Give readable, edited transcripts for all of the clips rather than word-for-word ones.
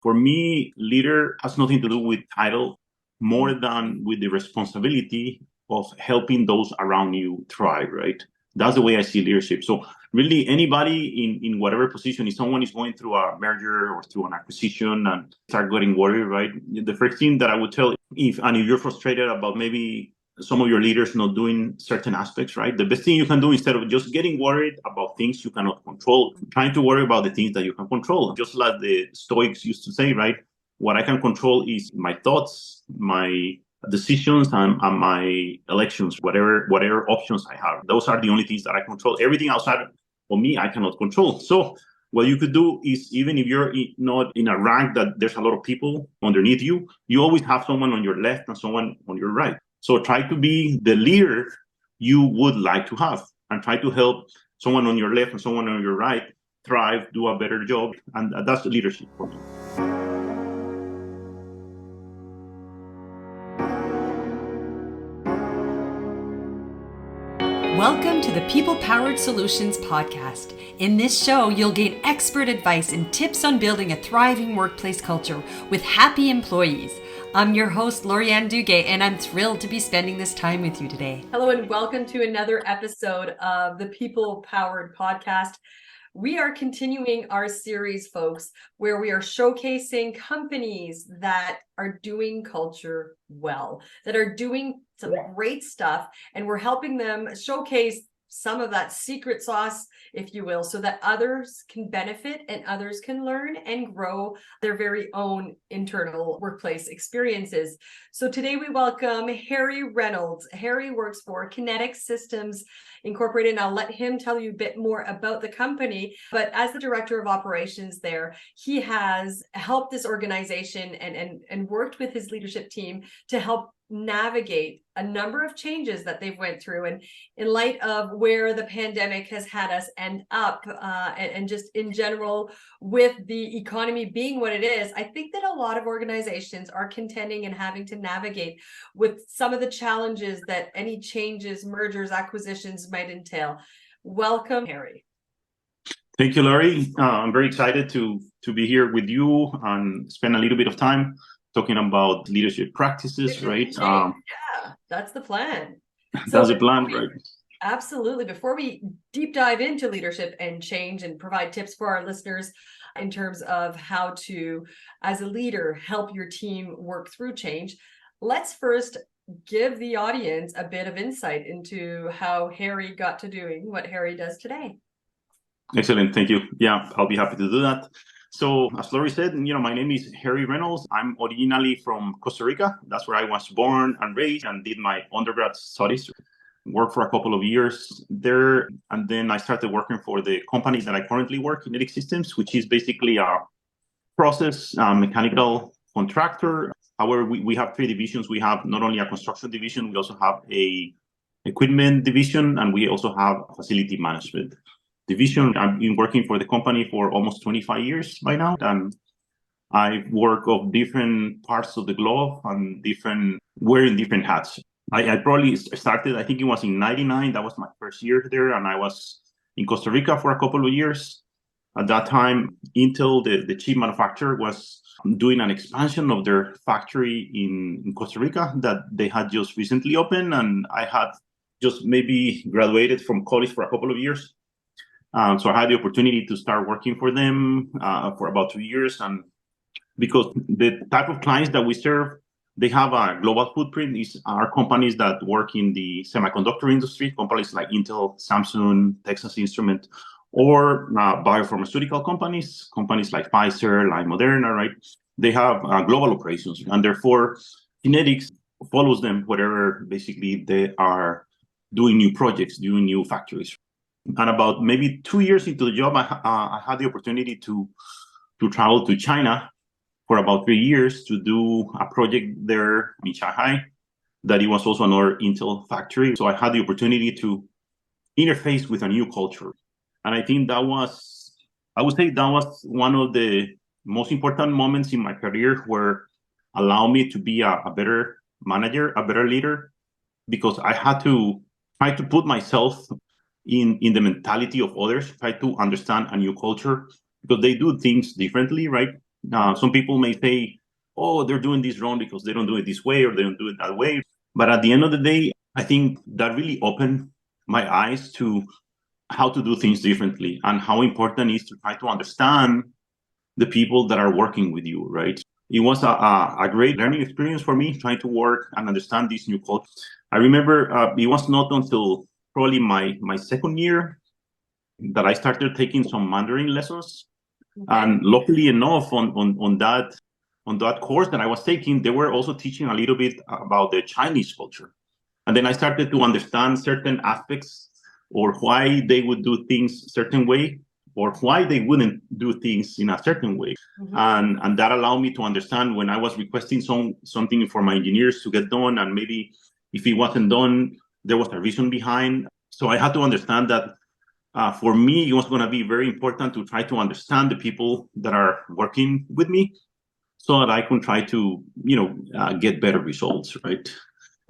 For me, leader has nothing to do with title more than with the responsibility of helping those around you thrive, right? That's the way I see leadership. So really anybody in whatever position, if someone is going through a merger or through an acquisition and start getting worried, right? The first thing that I would tell if you're frustrated about maybe some of your leaders not doing certain aspects, right? The best thing you can do instead of just getting worried about things you cannot control, trying to worry about the things that you can control. Just like the Stoics used to say, right? What I can control is my thoughts, my decisions, and my elections, whatever options I have. Those are the only things that I control. Everything outside of me, I cannot control. So what you could do is, even if you're not in a rank that there's a lot of people underneath you, you always have someone on your left and someone on your right. So try to be the leader you would like to have and try to help someone on your left and someone on your right thrive, do a better job. And that's leadership for me. Welcome to the People Powered Solutions podcast. In this show, you'll gain expert advice and tips on building a thriving workplace culture with happy employees. I'm your host, Lorianne Duguay, and I'm thrilled to be spending this time with you today. Hello, and welcome to another episode of the People Powered podcast. We are continuing our series, folks, where we are showcasing companies that are doing culture well, that are doing some great stuff, and we're helping them showcase some of that secret sauce, if you will, so that others can benefit and others can learn and grow their very own internal workplace experiences. So today we welcome Harry Reynolds. Harry works for Kinetic Systems Incorporated, and I'll let him tell you a bit more about the company. But as the director of operations there, he has helped this organization and worked with his leadership team to help navigate a number of changes that they've went through, and in light of where the pandemic has had us end up, and just in general with the economy being what it is, I think that a lot of organizations are contending and having to navigate with some of the challenges that any changes, mergers, acquisitions might entail. Welcome, Harry. Thank you, Laurie. I'm very excited to be here with you and spend a little bit of time talking about leadership practices, right? Yeah, that's the plan. That's the plan, right? Absolutely. Before we deep dive into leadership and change and provide tips for our listeners in terms of how to, as a leader, help your team work through change, let's first give the audience a bit of insight into how Harry got to doing what Harry does today. Excellent. Thank you. Yeah, I'll be happy to do that. So as Laurie said, my name is Harry Reynolds. I'm originally from Costa Rica. That's where I was born and raised and did my undergrad studies. Worked for a couple of years there. And then I started working for the company that I currently work, Kinetic Systems, which is basically a process mechanical contractor. However, we have three divisions. We have not only a construction division, we also have a equipment division, and we also have facility management division. I've been working for the company for almost 25 years by now, and I work of different parts of the globe and wearing different hats. I probably started, I think it was in 99. That was my first year there, and I was in Costa Rica for a couple of years. At that time, Intel, the chip manufacturer, was doing an expansion of their factory in Costa Rica that they had just recently opened, and I had just maybe graduated from college for a couple of years. So I had the opportunity to start working for them for about 2 years. And because the type of clients that we serve, they have a global footprint. These are companies that work in the semiconductor industry, companies like Intel, Samsung, Texas Instruments, or biopharmaceutical companies like Pfizer, like Moderna, right? They have global operations, and therefore Kinetics follows them wherever basically they are doing new projects, doing new factories. And about maybe 2 years into the job, I had the opportunity to travel to China for about 3 years to do a project there in Shanghai, that it was also another Intel factory. So I had the opportunity to interface with a new culture. And I think I would say that was one of the most important moments in my career where allowed me to be a better manager, a better leader, because I had to try to put myself in the mentality of others, try to understand a new culture, because they do things differently, right? Some people may say, oh, they're doing this wrong because they don't do it this way or they don't do it that way. But at the end of the day, I think that really opened my eyes to how to do things differently and how important it is to try to understand the people that are working with you, right? It was a great learning experience for me trying to work and understand this new culture. I remember it was not until probably my second year that I started taking some Mandarin lessons. Okay. And luckily enough, on that course that I was taking, they were also teaching a little bit about the Chinese culture. And then I started to understand certain aspects or why they would do things a certain way or why they wouldn't do things in a certain way. Mm-hmm. And that allowed me to understand when I was requesting something for my engineers to get done, and maybe if it wasn't done, there was a reason behind. So I had to understand that for me, it was going to be very important to try to understand the people that are working with me so that I can try to, get better results, right?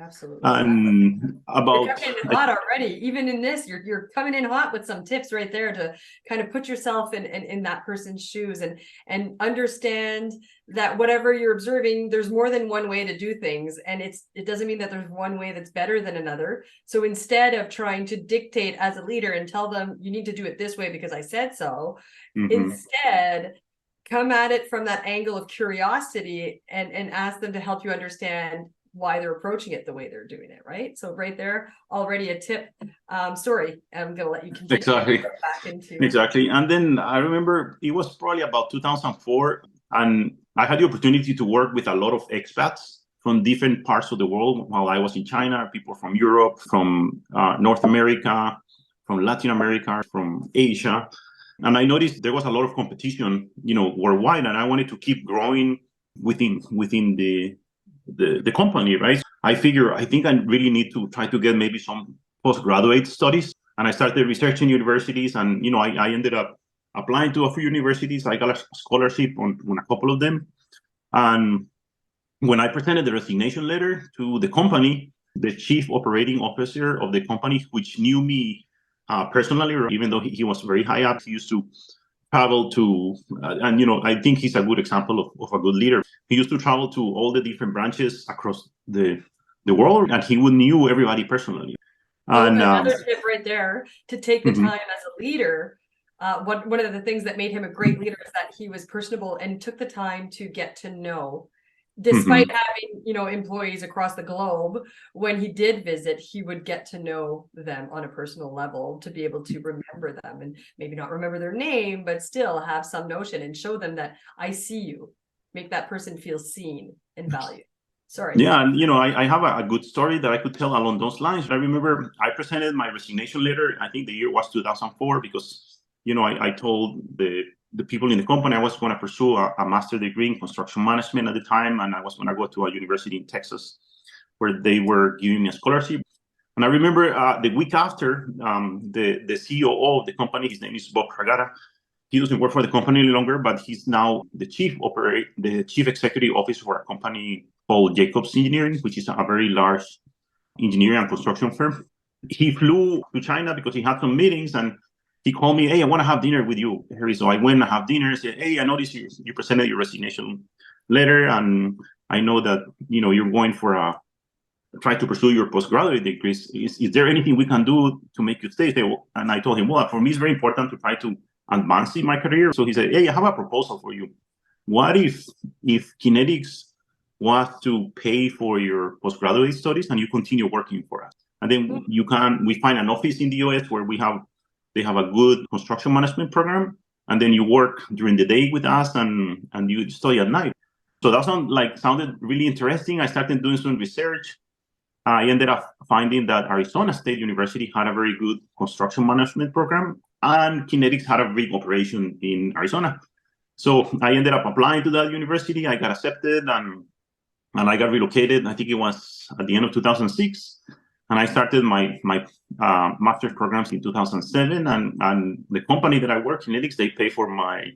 Absolutely. And about you're coming in hot already. Even in this, you're coming in hot with some tips right there to kind of put yourself in that person's shoes and understand that whatever you're observing, there's more than one way to do things, and it doesn't mean that there's one way that's better than another. So instead of trying to dictate as a leader and tell them you need to do it this way because I said so, instead come at it from that angle of curiosity and ask them to help you understand why they're approaching it the way they're doing it, right? So right there, already a tip. Sorry, I'm going to let you continue. Exactly. Back into... Exactly. And then I remember it was probably about 2004, and I had the opportunity to work with a lot of expats from different parts of the world while I was in China, people from Europe, from North America, from Latin America, from Asia. And I noticed there was a lot of competition, worldwide, and I wanted to keep growing within the company, right? I think I really need to try to get maybe some postgraduate studies. And I started researching universities, and, I ended up applying to a few universities. I got a scholarship on a couple of them. And when I presented the resignation letter to the company, the chief operating officer of the company, which knew me personally, even though he was very high up, he used to travel to, and I think he's a good example of a good leader. He used to travel to all the different branches across the world, and he knew everybody personally. Well, and another tip right there, to take the time as a leader. One of the things that made him a great leader is that he was personable and took the time to get to know. Despite having, employees across the globe, when he did visit, he would get to know them on a personal level to be able to remember them, and maybe not remember their name, but still have some notion and show them that I see you. Make that person feel seen and valued. Sorry. Yeah, and I have a good story that I could tell along those lines. I remember I presented my resignation letter. I think the year was 2004 because, I told the people in the company I was going to pursue a master's degree in construction management at the time, and I was going to go to a university in Texas where they were giving me a scholarship. And I remember the week after, the COO of the company, his name is Bob Ragara. He doesn't work for the company any longer, but he's now the chief executive officer for a company called Jacobs Engineering, which is a very large engineering and construction firm. He flew to China because he had some meetings, and he called me, hey, I want to have dinner with you, Harry. So I went and have dinner. Said, hey, I noticed you presented your resignation letter, and I know that you're going for try to pursue your postgraduate degrees. Is there anything we can do to make you stay? And I told him, well, for me, it's very important to try to advance in my career. So he said, hey, I have a proposal for you. What if Kinetics was to pay for your postgraduate studies and you continue working for us? And then we find an office in the US where they have a good construction management program. And then you work during the day with us and you study at night. So that sounded really interesting. I started doing some research. I ended up finding that Arizona State University had a very good construction management program, and Kinetics had a big operation in Arizona. So I ended up applying to that university. I got accepted, and I got relocated. I think it was at the end of 2006. And I started my master's programs in 2007. And the company that I work, Kinetics, they pay for my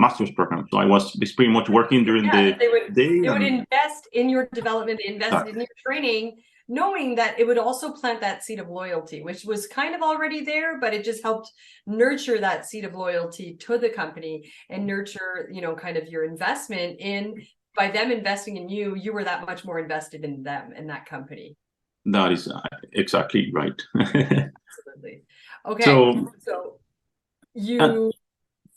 master's program. So I was pretty much working during the day. They would invest in your development, they invested in your training knowing that it would also plant that seed of loyalty, which was kind of already there, but it just helped nurture that seed of loyalty to the company and nurture, kind of your investment in, by them investing in you, you were that much more invested in them and that company. That is exactly right. Absolutely. Okay. So you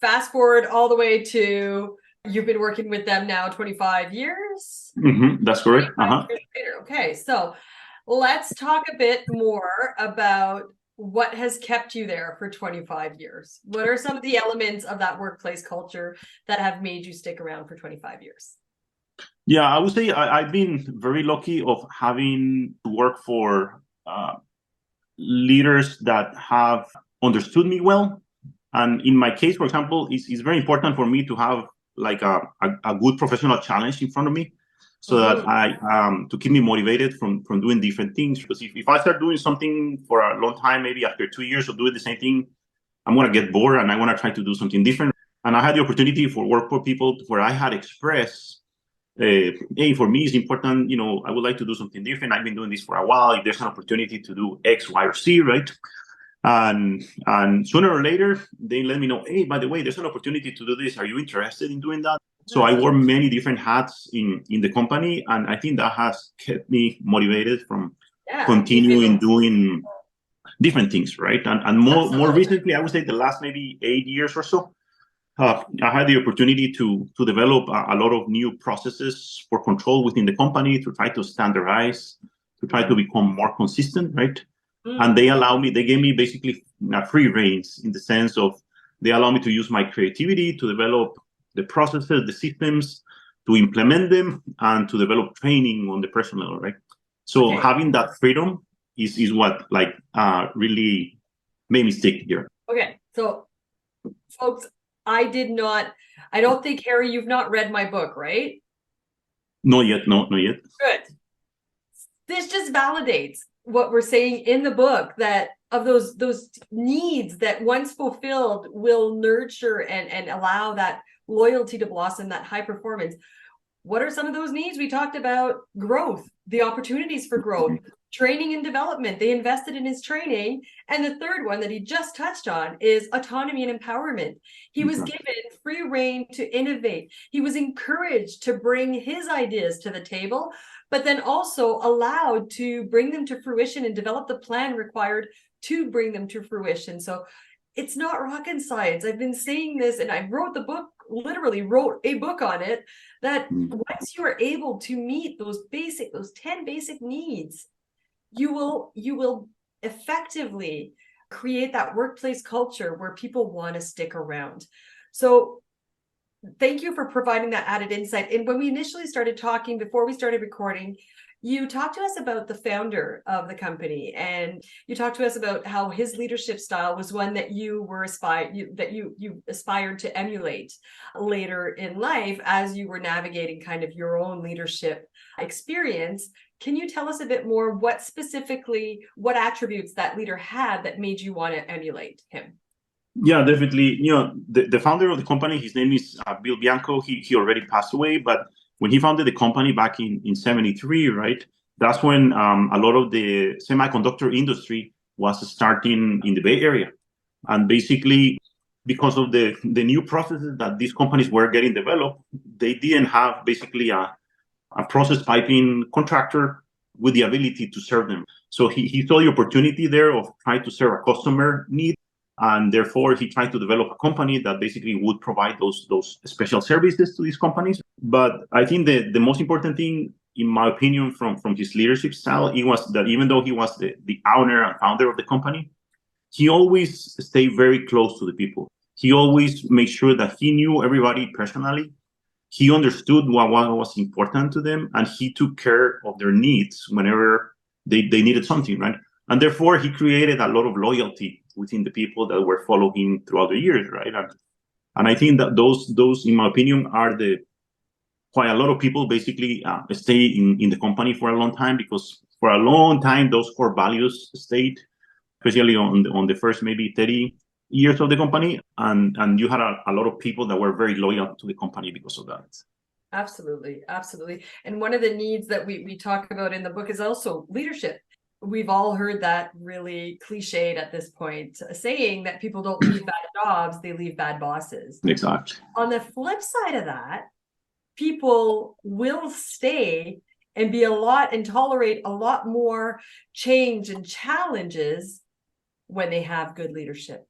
fast forward all the way to, you've been working with them now 25 years? That's correct. Years later. Okay, so let's talk a bit more about what has kept you there for 25 years. What are some of the elements of that workplace culture that have made you stick around for 25 years? Yeah, I would say I've been very lucky of having to work for leaders that have understood me well. And in my case, for example, it's very important for me to have like a good professional challenge in front of me, so that I to keep me motivated from doing different things. Because if I start doing something for a long time, maybe after 2 years of doing the same thing, I'm gonna get bored and I wanna try to do something different. And I had the opportunity for work for people where I had expressed, hey, for me it's important, I would like to do something different. I've been doing this for a while. If there's an opportunity to do X, Y, or Z, right? And sooner or later, they let me know, hey, by the way, there's an opportunity to do this. Are you interested in doing that? So I wore many different hats in the company, and I think that has kept me motivated from continuing doing different things, right? And more recently, I would say the last maybe 8 years or so, I had the opportunity to develop a lot of new processes for control within the company, to try to standardize, to try to become more consistent, right? And they gave me basically free reins, in the sense of they allow me to use my creativity to develop the processes, the systems, to implement them, and to develop training on the personal level, right? So having that freedom is what really made me stick here. Okay, so folks, I don't think, Harry, you've not read my book, right? Not yet. Not yet. Good. This just validates what we're saying in the book, that of those needs that once fulfilled will nurture and allow that loyalty to blossom, that high performance. What are some of those needs? We talked about growth, the opportunities for growth, training and development. They invested in his training. And the third one that he just touched on is autonomy and empowerment. He was given free rein to innovate. He was encouraged to bring his ideas to the table, but then also allowed to bring them to fruition and develop the plan required to bring them to fruition. So it's not rocket science. I've been saying this, and I literally wrote a book on it, that once you are able to meet those 10 basic needs, you will effectively create that workplace culture where people want to stick around. So thank you for providing that added insight. And when we initially started talking, before we started recording, you talked to us about the founder of the company, and you talked to us about how his leadership style was one that you aspired to emulate later in life as you were navigating kind of your own leadership experience. Can you tell us a bit more what attributes that leader had that made you want to emulate him? Yeah, definitely. The founder of the company, his name is Bill Bianco. He already passed away, but when he founded the company back in 73, right, that's when a lot of the semiconductor industry was starting in the Bay Area. And basically, because of the new processes that these companies were getting developed, they didn't have basically a process piping contractor with the ability to serve them. So he saw the opportunity there of trying to serve a customer need. And therefore, he tried to develop a company that basically would provide those special services to these companies. But I think the most important thing, in my opinion, from his leadership style, it was that even though he was the owner and founder of the company, he always stayed very close to the people. He always made sure that he knew everybody personally. He understood what was important to them, and he took care of their needs whenever they needed something, right? And therefore, he created a lot of loyalty within the people that were following him throughout the years, right? And I think that those, in my opinion, are why a lot of people basically stay in the company for a long time, because for a long time, those core values stayed, especially on the first maybe 30 years of the company. And you had a lot of people that were very loyal to the company because of that. Absolutely. Absolutely. And one of the needs that we talk about in the book is also leadership. We've all heard that really cliched at this point, saying that people don't leave bad jobs, they leave bad bosses. Exactly. On the flip side of that, people will stay and be a lot and tolerate a lot more change and challenges when they have good leadership.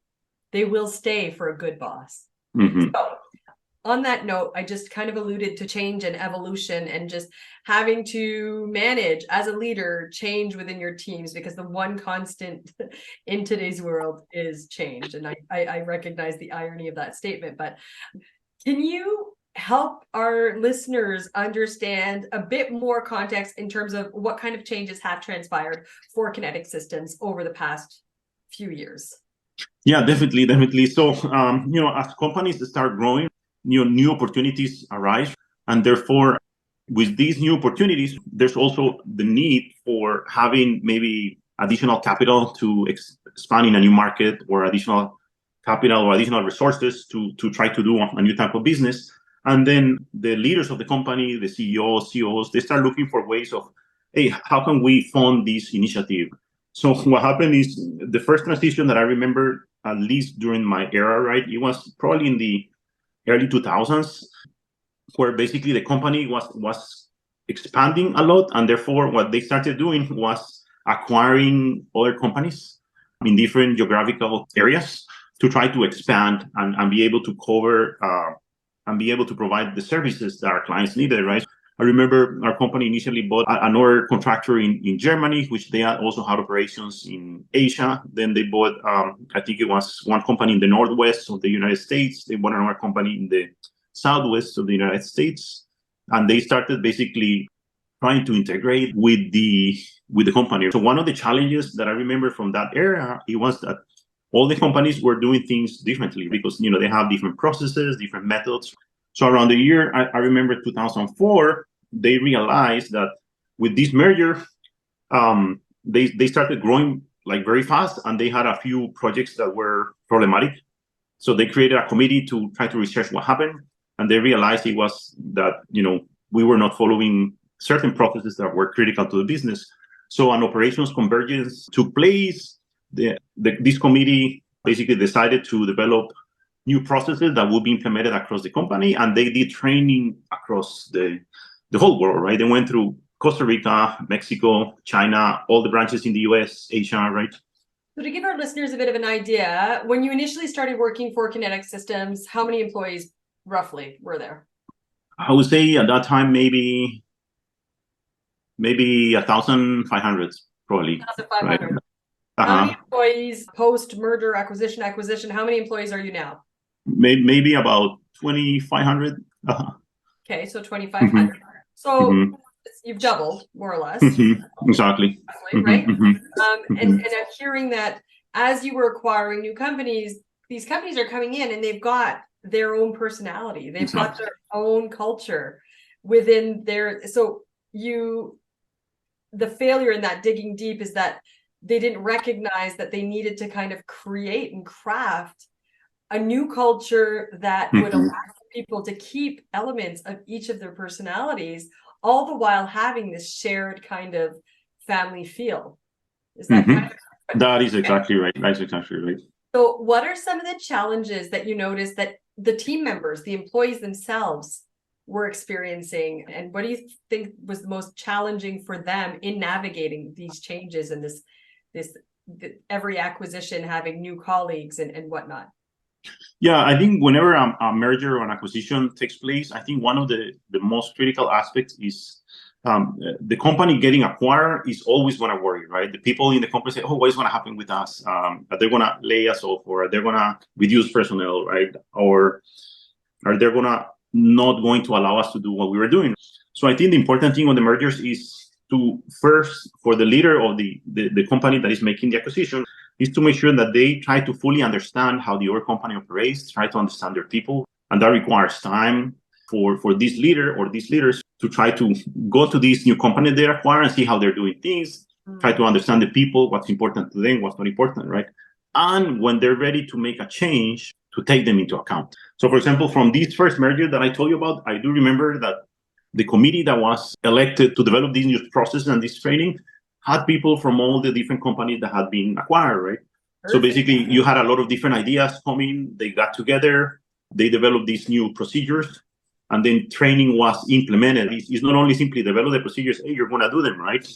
They will stay for a good boss. Mm-hmm. So, on that note, I just kind of alluded to change and evolution and just having to manage as a leader change within your teams, because the one constant in today's world is change. And I recognize the irony of that statement, but can you help our listeners understand a bit more context in terms of what kind of changes have transpired for Kinetic Systems over the past few years? Yeah, definitely. So, as companies start growing, new opportunities arise. And therefore, with these new opportunities, there's also the need for having maybe additional capital to expand in a new market, or additional capital or additional resources to try to do a new type of business. And then the leaders of the company, the CEOs, COOs, they start looking for ways of, hey, how can we fund this initiative? So what happened is, the first transition that I remember, at least during my era, right, it was probably in the early 2000s, where basically the company was expanding a lot, and therefore what they started doing was acquiring other companies in different geographical areas to try to expand and be able to cover and be able to provide the services that our clients needed, right? I remember our company initially bought another contractor in Germany, which they also had operations in Asia. Then they bought, I think it was one company in the Northwest of the United States. They bought another company in the Southwest of the United States. And they started basically trying to integrate with the company. So one of the challenges that I remember from that era, it was that all the companies were doing things differently, because they have different processes, different methods. So around the year, I remember 2004, they realized that with this merger, they started growing like very fast, and they had a few projects that were problematic. So they created a committee to try to research what happened, and they realized it was that we were not following certain processes that were critical to the business. So an operations convergence took place. This committee basically decided to develop new processes that would be implemented across the company, and they did training across the whole world, right? They went through Costa Rica, Mexico, China, all the branches in the US, Asia, right? So to give our listeners a bit of an idea, when you initially started working for Kinetic Systems, how many employees roughly were there? I would say at that time, maybe 1,500, probably. 1,500. Right? How many employees post-merger acquisition? How many employees are you now? Maybe about 2,500. Okay, so 2,500. So you've doubled, more or less. Exactly. Right? And I'm hearing that as you were acquiring new companies, these companies are coming in and they've got their own personality. They've got their own culture within their... So the failure in that digging deep is that they didn't recognize that they needed to kind of create and craft a new culture that would allow people to keep elements of each of their personalities, all the while having this shared kind of family feel. Is that kind of... That is exactly right. That's exactly right. So what are some of the challenges that you noticed that the team members, the employees themselves, were experiencing, and what do you think was the most challenging for them in navigating these changes and this every acquisition having new colleagues and whatnot? Yeah, I think whenever a merger or an acquisition takes place, I think one of the most critical aspects is the company getting acquired is always going to worry, right? The people in the company say, oh, what is going to happen with us? Are they going to lay us off, or are they going to reduce personnel, right? Or are they not going to allow us to do what we were doing? So I think the important thing on the mergers is to first, for the leader of the company that is making the acquisition, is to make sure that they try to fully understand how the other company operates, try to understand their people. And that requires time for this leader or these leaders to try to go to this new company they acquire and see how they're doing things, try to understand the people, what's important to them, what's not important, right? And when they're ready to make a change, to take them into account. So, for example, from this first merger that I told you about, I do remember that the committee that was elected to develop these new processes and this training had people from all the different companies that had been acquired, right? Perfect. So basically, you had a lot of different ideas coming. They got together. They developed these new procedures. And then training was implemented. It's not only simply develop the procedures, hey, you're going to do them, right?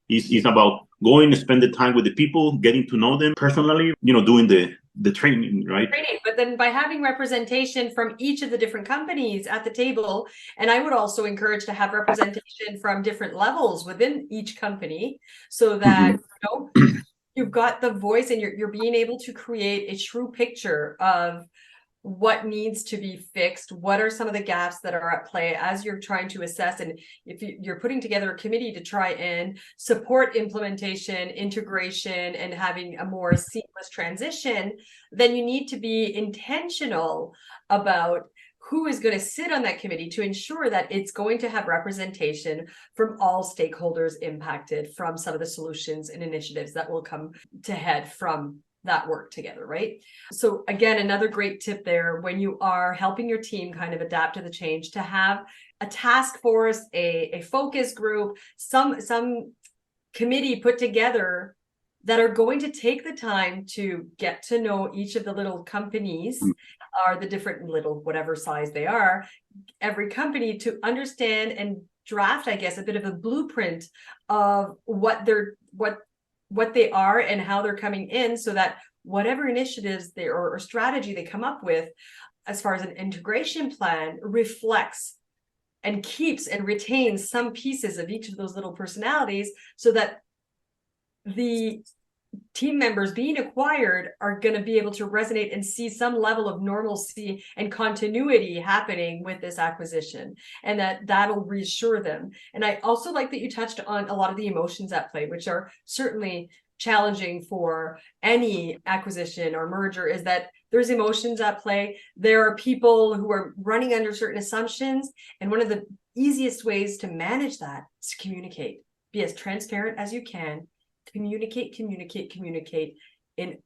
It's about going and spend the time with the people, getting to know them personally, doing the training, right? But then by having representation from each of the different companies at the table, and I would also encourage to have representation from different levels within each company so that, you've got the voice and you're being able to create a true picture of what needs to be fixed, what are some of the gaps that are at play as you're trying to assess. And if you're putting together a committee to try and support implementation, integration, and having a more seamless transition, then you need to be intentional about who is going to sit on that committee to ensure that it's going to have representation from all stakeholders impacted from some of the solutions and initiatives that will come to head from that work together, right? So again, another great tip there when you are helping your team kind of adapt to the change, to have a task force, a focus group, some committee put together that are going to take the time to get to know each of the little companies or the different little whatever size they are, every company, to understand and draft, I guess, a bit of a blueprint of what they are and how they're coming in, so that whatever initiatives or strategy they come up with as far as an integration plan reflects and keeps and retains some pieces of each of those little personalities, so that the team members being acquired are going to be able to resonate and see some level of normalcy and continuity happening with this acquisition, and that'll reassure them. And I also like that you touched on a lot of the emotions at play, which are certainly challenging for any acquisition or merger, is that there's emotions at play. There are people who are running under certain assumptions, and one of the easiest ways to manage that is to communicate. Be as transparent as you can. Communicate in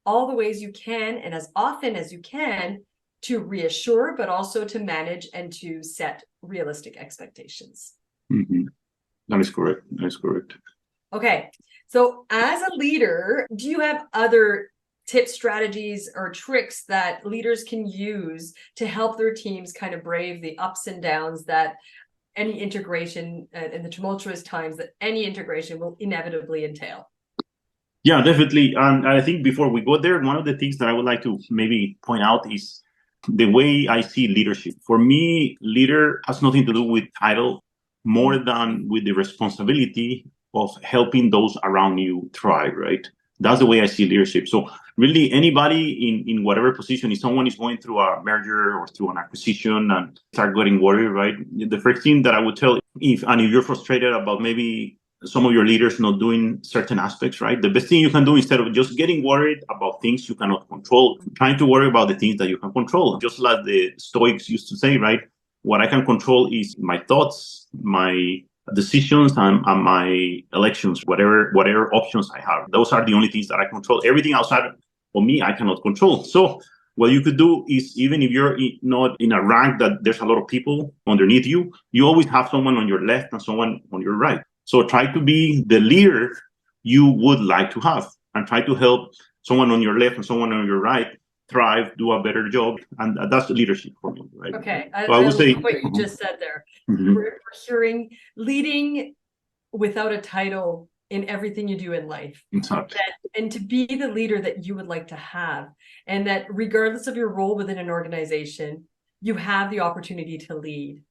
all the ways you can and as often as you can, to reassure, but also to manage and to set realistic expectations. That is correct. Okay. So as a leader, do you have other tips, strategies, or tricks that leaders can use to help their teams kind of brave the ups and downs that any integration and the tumultuous times that any integration will inevitably entail? Yeah, definitely. And I think before we go there, one of the things that I would like to maybe point out is the way I see leadership. For me, leader has nothing to do with title more than with the responsibility of helping those around you thrive, right? That's the way I see leadership. So really anybody in whatever position, if someone is going through a merger or through an acquisition and start getting worried, right? The first thing that I would tell, if you're frustrated about maybe some of your leaders not doing certain aspects, right? The best thing you can do, instead of just getting worried about things you cannot control, trying to worry about the things that you can control. Just like the Stoics used to say, right? What I can control is my thoughts, my decisions, and my elections, whatever options I have. Those are the only things that I control. Everything outside of me, I cannot control. So what you could do is, even if you're not in a rank that there's a lot of people underneath you, you always have someone on your left and someone on your right. So try to be the leader you would like to have, and try to help someone on your left and someone on your right thrive, do a better job. And that's leadership for me, right? Okay. So I would say what you just said there. We're hearing leading without a title in everything you do in life. Exactly. And to be the leader that you would like to have, and that regardless of your role within an organization, you have the opportunity to lead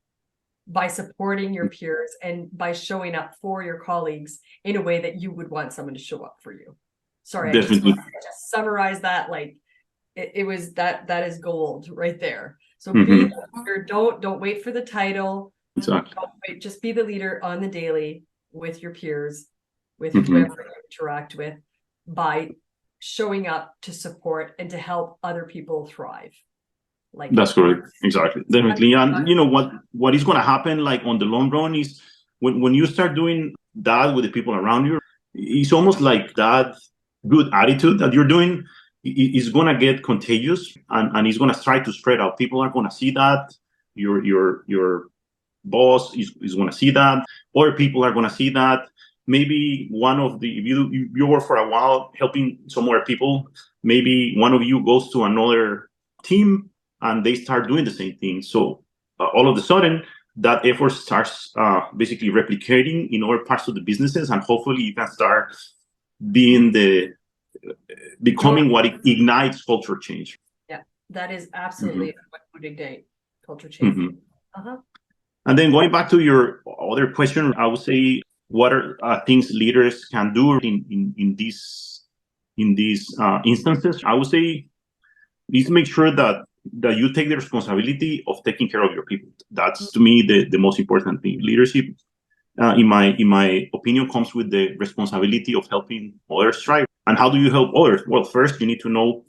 by supporting your peers and by showing up for your colleagues in a way that you would want someone to show up for you. Sorry, definitely. I just summarize that like it was that is gold right there. So be the leader, don't wait for the title. Exactly. Don't wait, just be the leader on the daily with your peers, with whoever you interact with, by showing up to support and to help other people thrive. Like that's correct. Exactly. Definitely. And you know what is going to happen, like on the long run, is when you start doing that with the people around you, it's almost like that good attitude that you're doing is going to get contagious, and it's going to try to spread out. People are going to see that you're boss is going to see that. Other people are going to see that. Maybe if you work for a while helping some other people, maybe one of you goes to another team and they start doing the same thing. So all of a sudden, that effort starts basically replicating in other parts of the businesses, and hopefully you can start becoming what ignites culture change. Yeah, that is absolutely what would ignite culture change. And then going back to your other question, I would say, what are things leaders can do in these instances? I would say, please make sure that you take the responsibility of taking care of your people. That's, to me, the most important thing. Leadership, in my opinion, comes with the responsibility of helping others thrive. And how do you help others? Well, first, you need to know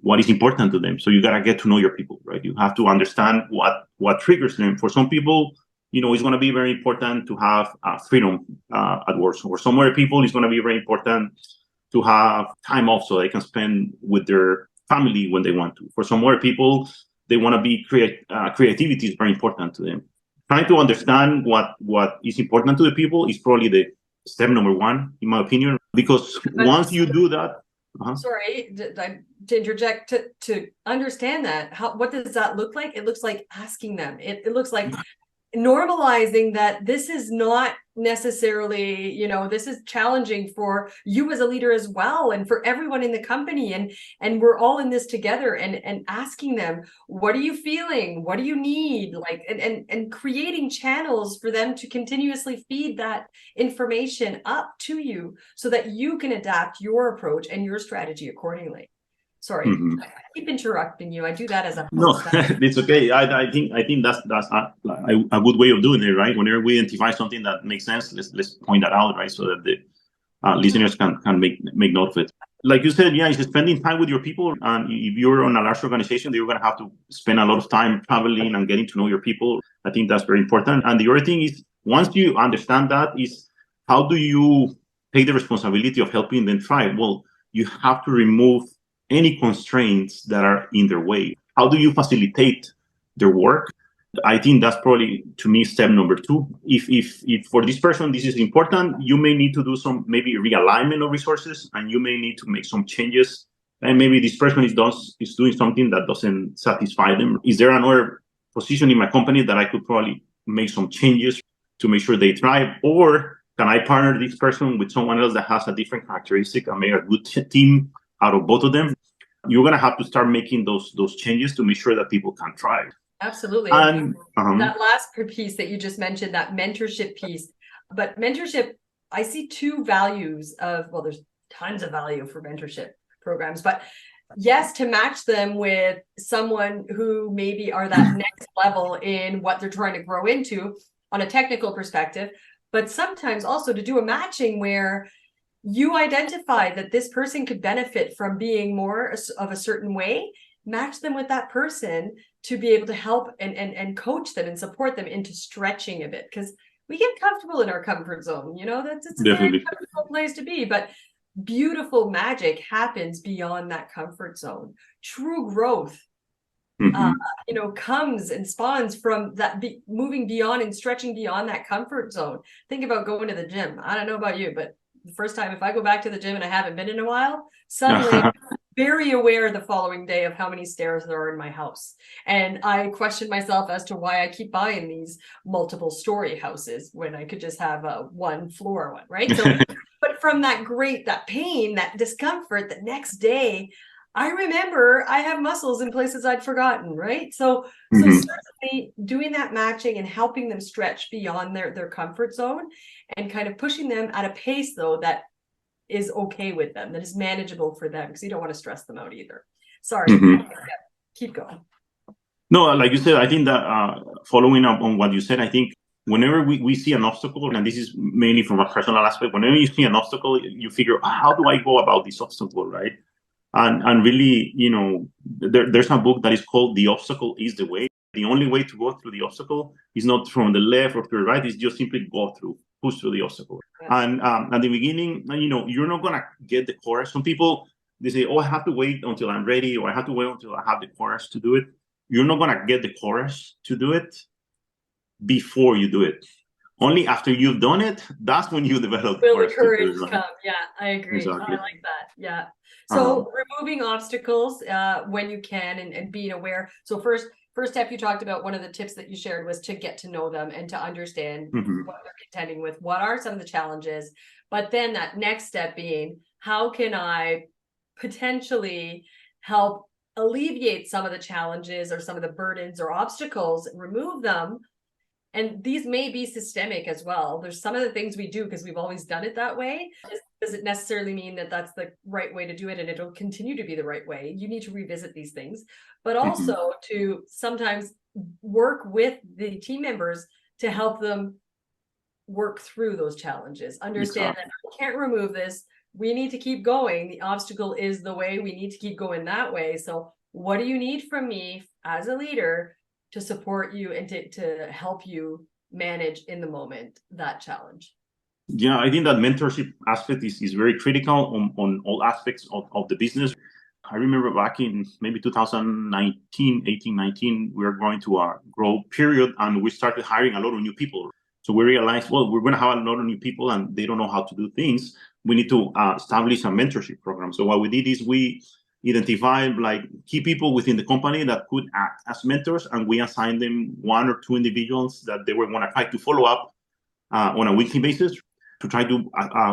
what is important to them. So you got to get to know your people, right? You have to understand what triggers them. For some people, it's going to be very important to have freedom at work. So for some other people, it's going to be very important to have time off so they can spend with their family when they want to. For some other people, they want to be creativity is very important to them. Trying to understand what is important to the people is probably the step number one, in my opinion, because once you do that, sorry to interject, to understand that, what does that look like? It looks like asking them. It looks like normalizing that this is not necessarily, this is challenging for you as a leader as well, and for everyone in the company, and we're all in this together, and asking them, what are you feeling? What do you need? Like, and creating channels for them to continuously feed that information up to you so that you can adapt your approach and your strategy accordingly. Sorry, I keep interrupting you. I do that as a no, it's okay. I think that's a good way of doing it, right? Whenever we identify something that makes sense, let's point that out, right? So that the listeners can make note of it. Like you said, it's spending time with your people. And if you're on a large organization, you're going to have to spend a lot of time traveling and getting to know your people. I think that's very important. And the other thing is, once you understand that, is how do you take the responsibility of helping them thrive? Well, you have to remove any constraints that are in their way. How do you facilitate their work? I think that's probably, to me, step number two. If for this person this is important, you may need to do some maybe realignment of resources, and you may need to make some changes. And maybe this person is doing something that doesn't satisfy them. Is there another position in my company that I could probably make some changes to make sure they thrive? Or can I partner this person with someone else that has a different characteristic and make a good team out of both of them? You're going to have to start making those changes to make sure that people can thrive. Absolutely. And that last piece that you just mentioned, that mentorship piece. But mentorship, I see two values there's tons of value for mentorship programs, but yes, to match them with someone who maybe are that next level in what they're trying to grow into on a technical perspective, but sometimes also to do a matching where you identify that this person could benefit from being more of a certain way, match them with that person to be able to help and coach them and support them into stretching a bit, because we get comfortable in our comfort zone. It's a very comfortable place to be, but beautiful magic happens beyond that comfort zone. True growth comes and spawns from that moving beyond and stretching beyond that comfort zone. Think about going to the gym. I don't know about you, but the first time, if I go back to the gym and I haven't been in a while, suddenly I'm very aware the following day of how many stairs there are in my house. And I question myself as to why I keep buying these multiple story houses when I could just have a one floor one, right? So, but from that pain, that discomfort, the next day, I remember I have muscles in places I'd forgotten, right? So certainly doing that matching and helping them stretch beyond their comfort zone, and kind of pushing them at a pace, though, that is okay with them, that is manageable for them, because you don't want to stress them out either. Sorry, keep going. No, like you said, I think that following up on what you said, I think whenever we see an obstacle, and this is mainly from a personal aspect, whenever you see an obstacle, you figure, how do I go about this obstacle, right? And really, there's a book that is called The Obstacle is the Way. The only way to go through the obstacle is not from the left or to the right, it's just simply push through the obstacle. And at the beginning, you're not going to get the courage. Some people, they say, I have to wait until I'm ready, or I have to wait until I have the courage to do it. You're not going to get the courage to do it before you do it. Only after you've done it, that's when you develop the courage come. Yeah, I agree. Exactly. I like that. Yeah. So removing obstacles when you can and being aware. So first step you talked about, one of the tips that you shared was to get to know them and to understand what they're contending with. What are some of the challenges? But then that next step being, how can I potentially help alleviate some of the challenges or some of the burdens or obstacles, remove them? And these may be systemic as well. There's some of the things we do because we've always done it that way. Does it necessarily mean that that's the right way to do it and it'll continue to be the right way? You need to revisit these things, but also to sometimes work with the team members to help them work through those challenges. Understand that we can't remove this. We need to keep going. The obstacle is the way. We need to keep going that way. So what do you need from me as a leader to support you and to help you manage in the moment that challenge? Yeah, I think that mentorship aspect is very critical on all aspects of the business. I remember back in maybe 2019, 18, 19, we were going to a growth period and we started hiring a lot of new people. So we realized, well, we're going to have a lot of new people and they don't know how to do things. We need to establish a mentorship program. So what we did is we identified like key people within the company that could act as mentors, and we assigned them 1 or 2 individuals that they were going to try to follow up on a weekly basis to try to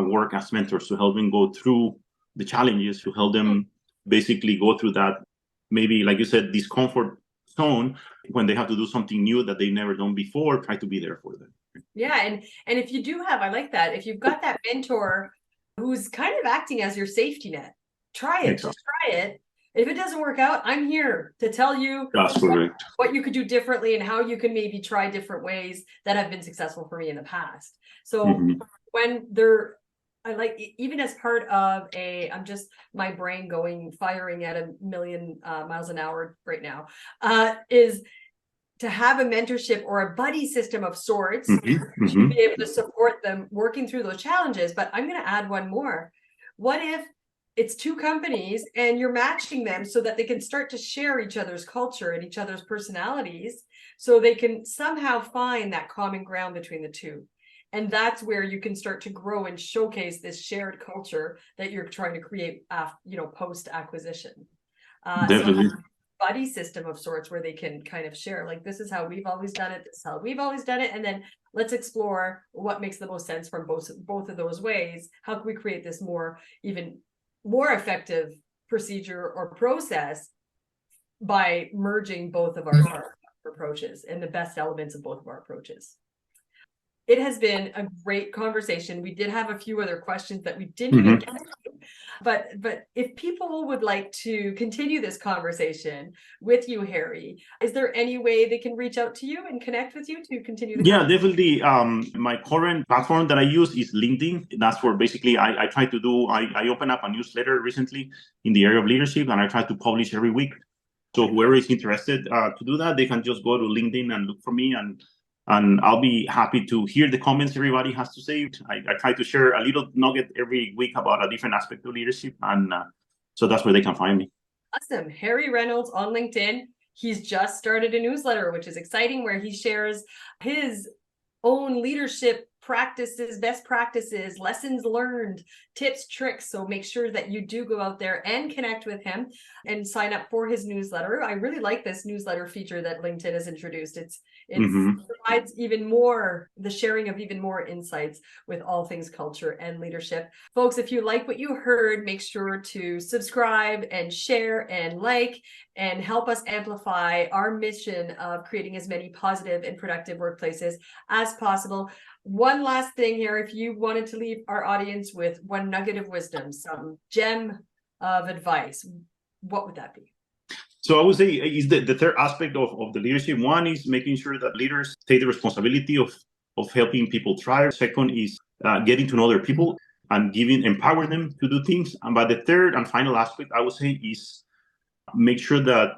work as mentors to help them go through the challenges, to help them basically go through that, maybe like you said, discomfort zone when they have to do something new that they've never done before. Try to be there for them. Yeah, and if you do have, I like that, if you've got that mentor who's kind of acting as your safety net, try it. Just try it. If it doesn't work out, I'm here to tell you what you could do differently and how you can maybe try different ways that have been successful for me in the past. So when they're, I like, even as part of I'm just, my brain firing at 1,000,000 miles an hour right now, is to have a mentorship or a buddy system of sorts to be able to support them working through those challenges. But I'm going to add one more. What if it's 2 companies and you're matching them so that they can start to share each other's culture and each other's personalities, so they can somehow find that common ground between the two? And that's where you can start to grow and showcase this shared culture that you're trying to create, post acquisition. Definitely. So buddy system of sorts where they can kind of share, like, this is how we've always done it, this is how we've always done it, and then let's explore what makes the most sense from both of those ways. How can we create this even more effective procedure or process by merging both of our approaches and the best elements of both of our approaches? It has been a great conversation. We did have a few other questions that we didn't even get to. But if people would like to continue this conversation with you, Harry, is there any way they can reach out to you and connect with you to continue the conversation? Definitely. My current platform that I use is LinkedIn. That's where basically I try to do, I opened up a newsletter recently in the area of leadership, and I try to publish every week. So whoever is interested to do that, they can just go to LinkedIn and look for me, and I'll be happy to hear the comments everybody has to say. I try to share a little nugget every week about a different aspect of leadership, and so that's where they can find me. Awesome. Harry Reynolds on LinkedIn. He's just started a newsletter, which is exciting, where he shares his own leadership practices, best practices, lessons learned, tips, tricks. So make sure that you do go out there and connect with him and sign up for his newsletter. I really like this newsletter feature that LinkedIn has introduced. It provides even more, the sharing of even more insights with all things culture and leadership. Folks, if you like what you heard, make sure to subscribe and share and like, and help us amplify our mission of creating as many positive and productive workplaces as possible. One last thing here, if you wanted to leave our audience with one nugget of wisdom, some gem of advice, what would that be? So I would say is the third aspect of the leadership. One is making sure that leaders take the responsibility of helping people thrive. Second is getting to know their people and empower them to do things. And by the third and final aspect, I would say is make sure that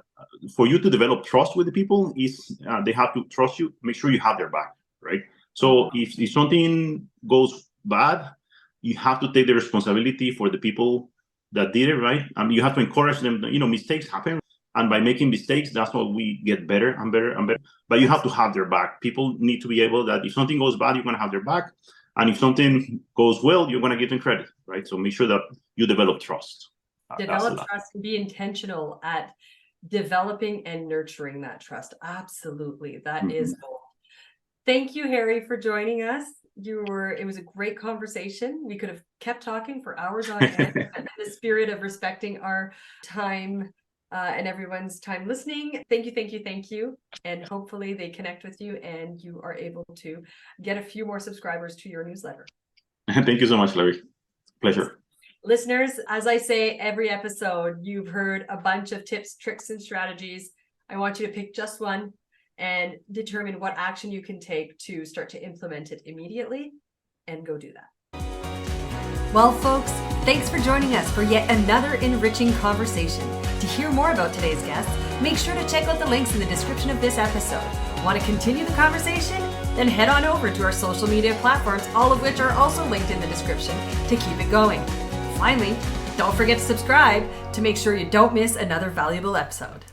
for you to develop trust with the people, is they have to trust you. Make sure you have their back, right? So if something goes bad, you have to take the responsibility for the people that did it, right? You have to encourage them. Mistakes happen. And by making mistakes, that's what we get better and better and better. But you have to have their back. People need to be able that if something goes bad, you're going to have their back. And if something goes well, you're going to give them credit, right? So make sure that you develop trust. Develop trust and be intentional at developing and nurturing that trust. Absolutely. That is gold. Thank you, Harry, for joining us. It was a great conversation. We could have kept talking for hours on end, but in the spirit of respecting our time and everyone's time listening. Thank you. And hopefully they connect with you and you are able to get a few more subscribers to your newsletter. Thank you so much, Larry. Pleasure. Listeners, as I say every episode, you've heard a bunch of tips, tricks, and strategies. I want you to pick just one and determine what action you can take to start to implement it immediately and go do that. Well, folks, thanks for joining us for yet another enriching conversation. To hear more about today's guest, make sure to check out the links in the description of this episode. Want to continue the conversation? Then head on over to our social media platforms, all of which are also linked in the description to keep it going. Finally, don't forget to subscribe to make sure you don't miss another valuable episode.